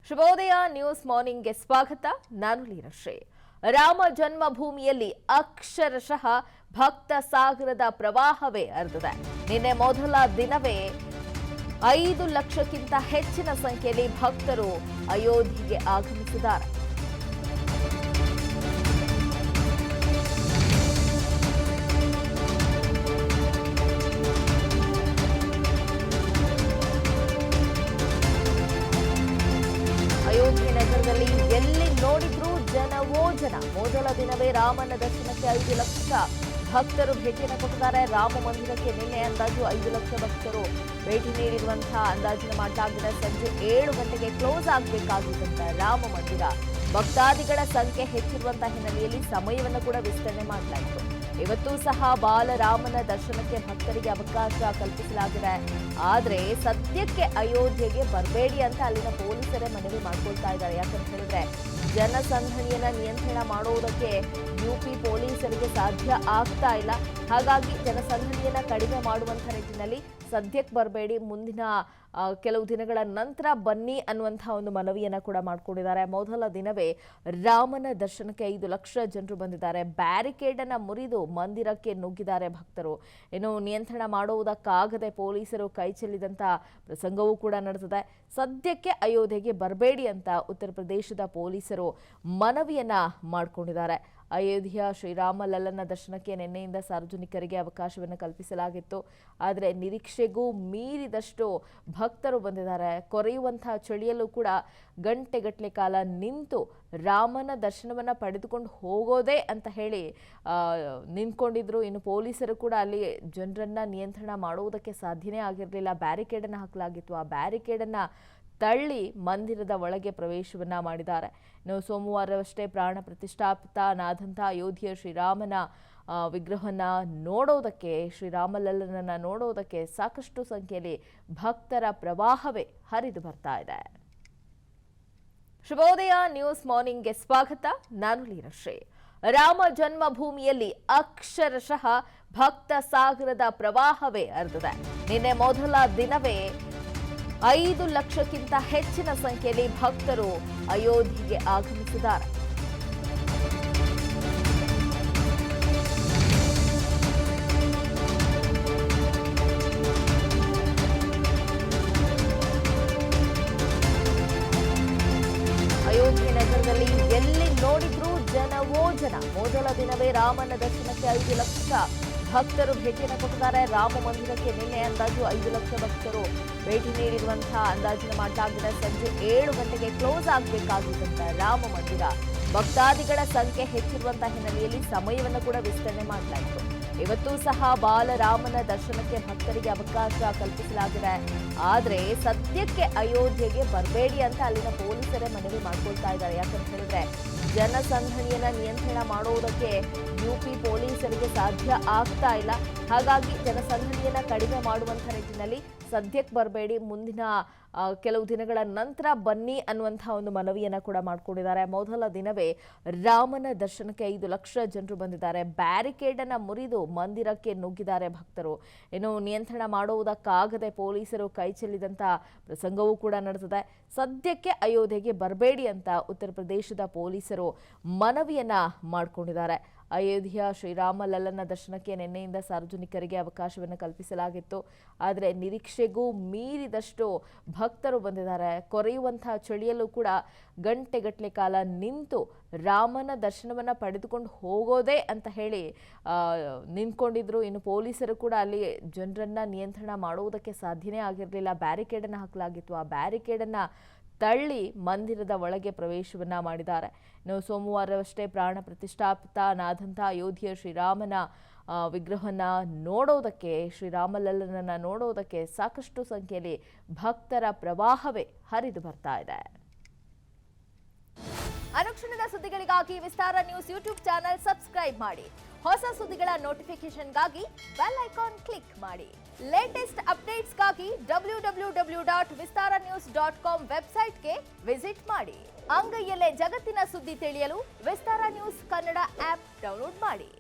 ಶುಭೋದಯ ನ್ಯೂಸ್ ಮಾರ್ನಿಂಗ್ಗೆ ಸ್ವಾಗತ. ನಾನು ಲೀನಶ್ರೀ. ರಾಮ ಜನ್ಮಭೂಮಿಯಲ್ಲಿ ಅಕ್ಷರಶಃ ಭಕ್ತ ಸಾಗರದ ಪ್ರವಾಹವೇ ಹರಿದಿದೆ. ನಿನ್ನೆ ಮೊದಲ ದಿನವೇ 5 ಲಕ್ಷಕ್ಕಿಂತ ಹೆಚ್ಚಿನ ಸಂಖ್ಯೆಯಲ್ಲಿ ಭಕ್ತರು ಅಯೋಧ್ಯೆಗೆ ಆಗಮಿಸಿದ್ದಾರೆ. ಅಯೋಧ್ಯೆ ನಗರದಲ್ಲಿ ಎಲ್ಲಿ ನೋಡಿದ್ರೂ ಜನವೋ ಜನ. ಮೊದಲ ದಿನವೇ ರಾಮನ ದರ್ಶನಕ್ಕೆ 5 ಲಕ್ಷ ಭಕ್ತರು ಭೇಟಿಯನ್ನು ಕೊಟ್ಟಿದ್ದಾರೆ. ರಾಮ ಮಂದಿರಕ್ಕೆ ನಿನ್ನೆ ಅಂದಾಜು 5 ಲಕ್ಷ ಭಕ್ತರು ಭೇಟಿ ನೀಡಿರುವಂತಹ ಅಂದಾಜಿನ ಮಾಡಲಾಗಿದೆ. ಸಂಜೆ 7 ಗಂಟೆಗೆ ಕ್ಲೋಸ್ ಆಗಬೇಕಾಗಿದ್ದಂತ ರಾಮ ಮಂದಿರ ಭಕ್ತಾದಿಗಳ ಸಂಖ್ಯೆ ಹೆಚ್ಚಿರುವಂತಹ ಹಿನ್ನೆಲೆಯಲ್ಲಿ ಸಮಯವನ್ನು ಕೂಡ ವಿಸ್ತರಣೆ ಮಾಡಲಾಯಿತು. ಇವತ್ತು ಸಹ ಬಾಲರಾಮನ ದರ್ಶನಕ್ಕೆ ಭಕ್ತರಿಗೆ ಅವಕಾಶ ಕಲ್ಪಿಸಲಾಗಿದೆ. ಆದರೆ ಸದ್ಯಕ್ಕೆ ಅಯೋಧ್ಯೆಗೆ ಬರಬೇಡಿ ಅಂತ ಅಲ್ಲಿನ ಪೊಲೀಸರೇ ಮನವಿ ಮಾಡ್ಕೊಳ್ತಾ ಇದ್ದಾರೆ. ಯಾಕಂತ ಹೇಳಿದ್ರೆ ಜನಸಂದಣಿಯನ್ನ ನಿಯಂತ್ರಣ ಮಾಡುವುದಕ್ಕೆ ಯುಪಿ ಪೊಲೀಸರಿಗೆ ಸಾಧ್ಯ ಆಗ್ತಾ ಇಲ್ಲ. ಹಾಗಾಗಿ ಜನಸಂದಣಿಯನ್ನ ಕಡಿಮೆ ಮಾಡುವಂತ ನಿಟ್ಟಿನಲ್ಲಿ ಸದ್ಯಕ್ಕೆ ಬರಬೇಡಿ, ಮುಂದಿನ ಕೆಲವು ದಿನಗಳ ನಂತರ ಬನ್ನಿ ಅನ್ನುವಂತಹ ಒಂದು ಮನವಿಯನ್ನ ಕೂಡ ಮಾಡಿಕೊಂಡಿದ್ದಾರೆ. ಮೊದಲ ದಿನವೇ ರಾಮನ ದರ್ಶನಕ್ಕೆ 5 ಲಕ್ಷ ಜನರು ಬಂದಿದ್ದಾರೆ. ಬ್ಯಾರಿಕೇಡ್ ಅನ್ನ ಮುರಿದು ಮಂದಿರಕ್ಕೆ ನುಗ್ಗಿದ್ದಾರೆ ಭಕ್ತರು. ಇನ್ನು ನಿಯಂತ್ರಣ ಮಾಡುವುದಕ್ಕಾಗದೆ ಪೊಲೀಸರು ಕೈ ಚೆಲ್ಲಿದಂತ ಪ್ರಸಂಗವೂ ಕೂಡ ನಡೆದಿದೆ. ಸದ್ಯಕ್ಕೆ ಅಯೋಧ್ಯೆಗೆ ಬರಬೇಡಿ ಅಂತ ಉತ್ತರ ಪ್ರದೇಶದ ಪೊಲೀಸರು ಮನವಿಯನ್ನ ಮಾಡಿಕೊಂಡಿದ್ದಾರೆ. ಅಯೋಧ್ಯೆಯ ಶ್ರೀರಾಮ ಲಲ್ಲನ ದರ್ಶನಕ್ಕೆ ನಿನ್ನೆಯಿಂದ ಸಾರ್ವಜನಿಕರಿಗೆ ಅವಕಾಶವನ್ನು ಕಲ್ಪಿಸಲಾಗಿತ್ತು. ಆದರೆ ನಿರೀಕ್ಷೆಗೂ ಮೀರಿದಷ್ಟು ಭಕ್ತರು ಬಂದಿದ್ದಾರೆ. ಕೊರೆಯುವಂತಹ ಚಳಿಯಲ್ಲೂ ಕೂಡ ಗಂಟೆಗಟ್ಟಲೆ ಕಾಲ ನಿಂತು ರಾಮನ ದರ್ಶನವನ್ನು ಪಡೆದುಕೊಂಡು ಹೋಗೋದೇ ಅಂತ ಹೇಳಿ ನಿಂತ್ಕೊಂಡಿದ್ರು. ಇನ್ನು ಪೊಲೀಸರು ಕೂಡ ಅಲ್ಲಿ ಜನರನ್ನ ನಿಯಂತ್ರಣ ಮಾಡುವುದಕ್ಕೆ ಸಾಧ್ಯನೇ ಆಗಿರಲಿಲ್ಲ. ಬ್ಯಾರಿಕೇಡನ್ನು ಹಾಕಲಾಗಿತ್ತು. ಆ ಬ್ಯಾರಿಕೇಡನ್ನು ತಳ್ಳಿ ಮಂದಿರದ ಒಳಗೆ ಪ್ರವೇಶವನ್ನ ಮಾಡಿದ್ದಾರೆ. ಇನ್ನು ಸೋಮವಾರವಷ್ಟೇ ಪ್ರಾಣ ಪ್ರತಿಷ್ಠಾಪಿತನಾದಂಥ ಅಯೋಧ್ಯೆಯ ಶ್ರೀರಾಮನ ವಿಗ್ರಹವನ್ನ ನೋಡೋದಕ್ಕೆ, ಶ್ರೀರಾಮಲಲ್ಲನನ್ನ ನೋಡೋದಕ್ಕೆ ಸಾಕಷ್ಟು ಸಂಖ್ಯೆಯಲ್ಲಿ ಭಕ್ತರ ಪ್ರವಾಹವೇ ಹರಿದು ಬರ್ತಾ ಇದೆ. ಶುಭೋದಯ ನ್ಯೂಸ್ ಮಾರ್ನಿಂಗ್ಗೆ ಸ್ವಾಗತ. ನಾನು ಲೀನಶ್ರೀ. ರಾಮ ಜನ್ಮಭೂಮಿಯಲ್ಲಿ ಅಕ್ಷರಶಃ ಭಕ್ತ ಸಾಗರದ ಪ್ರವಾಹವೇ ಹರಿದಿದೆ. ನಿನ್ನೆ ಮೊದಲ ದಿನವೇ 5 ಲಕ್ಷಕ್ಕಿಂತ ಹೆಚ್ಚಿನ ಸಂಖ್ಯೆಯಲ್ಲಿ ಭಕ್ತರು ಅಯೋಧ್ಯೆಗೆ ಆಗಮಿಸಿದ್ದಾರೆ. ಅಯೋಧ್ಯೆ ನಗರದಲ್ಲಿ ಎಲ್ಲಿ ನೋಡಿದ್ರೂ ಜನವೋ ಜನ. ಮೊದಲ ದಿನವೇ ರಾಮನ ದರ್ಶನಕ್ಕೆ 5 ಲಕ್ಷ ಭಕ್ತರು ಭೇಟಿಯನ್ನು ಕೊಟ್ಟಿದ್ದಾರೆ. ರಾಮ ಮಂದಿರಕ್ಕೆ ನಿನ್ನೆ ಅಂದಾಜು 5 ಲಕ್ಷ ಭಕ್ತರು ಭೇಟಿ ನೀಡಿರುವಂತಹ ಅಂದಾಜಿನ ಮಾಡಲಾಗಿದೆ. ಸಂಜೆ 7 ಗಂಟೆಗೆ ಕ್ಲೋಸ್ ಆಗಬೇಕಾಗಿದ್ದಂತ ರಾಮ ಮಂದಿರ ಭಕ್ತಾದಿಗಳ ಸಂಖ್ಯೆ ಹೆಚ್ಚಿರುವಂತಹ ಹಿನ್ನೆಲೆಯಲ್ಲಿ ಸಮಯವನ್ನು ಕೂಡ ವಿಸ್ತರಣೆ ಮಾಡಲಾಯಿತು. ಇವತ್ತು ಸಹ ಬಾಲರಾಮನ ದರ್ಶನಕ್ಕೆ ಭಕ್ತರಿಗೆ ಅವಕಾಶ ಕಲ್ಪಿಸಲಾಗಿದೆ. ಆದರೆ ಸದ್ಯಕ್ಕೆ ಅಯೋಧ್ಯೆಗೆ ಬರಬೇಡಿ ಅಂತ ಅಲ್ಲಿನ ಪೊಲೀಸರೇ ಮನವಿ ಮಾಡ್ಕೊಳ್ತಾ ಇದ್ದಾರೆ. ಯಾಕಂತ ಹೇಳಿದ್ರೆ ಜನಸಂದಣಿಯನ್ನ ನಿಯಂತ್ರಣ ಮಾಡುವುದಕ್ಕೆ ಯುಪಿ ಪೊಲೀಸರಿಗೆ ಸಾಧ್ಯ ಆಗ್ತಾ ಇಲ್ಲ. ಹಾಗಾಗಿ ಜನಸಂದಣಿಯನ್ನ ಕಡಿಮೆ ಮಾಡುವಂತ ನಿಟ್ಟಿನಲ್ಲಿ ಸದ್ಯಕ್ಕೆ ಬರಬೇಡಿ, ಮುಂದಿನ ಕೆಲವು ದಿನಗಳ ನಂತರ ಬನ್ನಿ ಅನ್ನುವಂತಹ ಒಂದು ಮನವಿಯನ್ನ ಕೂಡ ಮಾಡಿಕೊಂಡಿದ್ದಾರೆ. ಮೊದಲ ದಿನವೇ ರಾಮನ ದರ್ಶನಕ್ಕೆ 5 ಲಕ್ಷ ಜನರು ಬಂದಿದ್ದಾರೆ. ಬ್ಯಾರಿಕೇಡ್ ಅನ್ನ ಮುರಿದು ಮಂದಿರಕ್ಕೆ ನುಗ್ಗಿದ್ದಾರೆ ಭಕ್ತರು. ಇನ್ನು ನಿಯಂತ್ರಣ ಮಾಡುವುದಕ್ಕಾಗದೆ ಪೊಲೀಸರು ಕೈ ಚೆಲ್ಲಿದಂತ ಪ್ರಸಂಗವೂ ಕೂಡ ನಡೆದಿದೆ. ಸದ್ಯಕ್ಕೆ ಅಯೋಧ್ಯೆಗೆ ಬರಬೇಡಿ ಅಂತ ಉತ್ತರ ಪ್ರದೇಶದ ಪೊಲೀಸರು ಮನವಿಯನ್ನ ಮಾಡಿಕೊಂಡಿದ್ದಾರೆ. ಅಯೋಧ್ಯೆಯ ಶ್ರೀರಾಮ ಲಲ್ಲನ ದರ್ಶನಕ್ಕೆ ನಿನ್ನೆಯಿಂದ ಸಾರ್ವಜನಿಕರಿಗೆ ಅವಕಾಶವನ್ನು ಕಲ್ಪಿಸಲಾಗಿತ್ತು. ಆದರೆ ನಿರೀಕ್ಷೆಗೂ ಮೀರಿದಷ್ಟು ಭಕ್ತರು ಬಂದಿದ್ದಾರೆ. ಕೊರೆಯುವಂತಹ ಚಳಿಯಲ್ಲೂ ಕೂಡ ಗಂಟೆಗಟ್ಟಲೆ ಕಾಲ ನಿಂತು ರಾಮನ ದರ್ಶನವನ್ನು ಪಡೆದುಕೊಂಡು ಹೋಗೋದೇ ಅಂತ ಹೇಳಿ ನಿಂತ್ಕೊಂಡಿದ್ರು. ಇನ್ನು ಪೊಲೀಸರು ಕೂಡ ಅಲ್ಲಿ ಜನರನ್ನ ನಿಯಂತ್ರಣ ಮಾಡುವುದಕ್ಕೆ ಸಾಧ್ಯನೇ ಆಗಿರಲಿಲ್ಲ. ಬ್ಯಾರಿಕೇಡನ್ನು ಹಾಕಲಾಗಿತ್ತು. ಆ ಬ್ಯಾರಿಕೇಡನ್ನು ತಳ್ಳಿ ಮಂದಿರದ ಒಳಗೆ ಪ್ರವೇಶವನ್ನ ಮಾಡಿದ್ದಾರೆ. ಇನ್ನು ಸೋಮವಾರವಷ್ಟೇ ಪ್ರಾಣ ಪ್ರತಿಷ್ಠಾಪಿತನಾದಂಥ ಅಯೋಧ್ಯೆಯ ಶ್ರೀರಾಮನ ವಿಗ್ರಹವನ್ನ ನೋಡೋದಕ್ಕೆ, ಶ್ರೀರಾಮಲಲ್ಲನನ್ನ ನೋಡೋದಕ್ಕೆ ಸಾಕಷ್ಟು ಸಂಖ್ಯೆಯಲ್ಲಿ ಭಕ್ತರ ಪ್ರವಾಹವೇ ಹರಿದು ಬರ್ತಾ ಇದೆ. ಅನುಕ್ಷಣದ ಸುದ್ದಿಗಳಿಗಾಗಿ ವಿಸ್ತಾರ ನ್ಯೂಸ್ ಯೂಟ್ಯೂಬ್ ಚಾನೆಲ್ ಸಬ್ಸ್ಕ್ರೈಬ್ ಮಾಡಿ. ಹೊಸ ಸುದ್ದಿಗಳ ನೋಟಿಫಿಕೇಶನ್ಗಾಗಿ ಬೆಲ್ ಐಕಾನ್ ಕ್ಲಿಕ್ ಮಾಡಿ. ಲೇಟೆಸ್ಟ್ ಅಪ್ಡೇಟ್ಸ್ಗಾಗಿ www.vistaranews.com ವೆಬ್ಸೈಟ್ಗೆ ವಿಸಿಟ್ ಮಾಡಿ. ಅಂಗೈಯಲ್ಲೇ ಜಗತ್ತಿನ ಸುದ್ದಿ ತಿಳಿಯಲು ವಿಸ್ತಾರ ನ್ಯೂಸ್ ಕನ್ನಡ ಆಪ್ ಡೌನ್ಲೋಡ್ ಮಾಡಿ.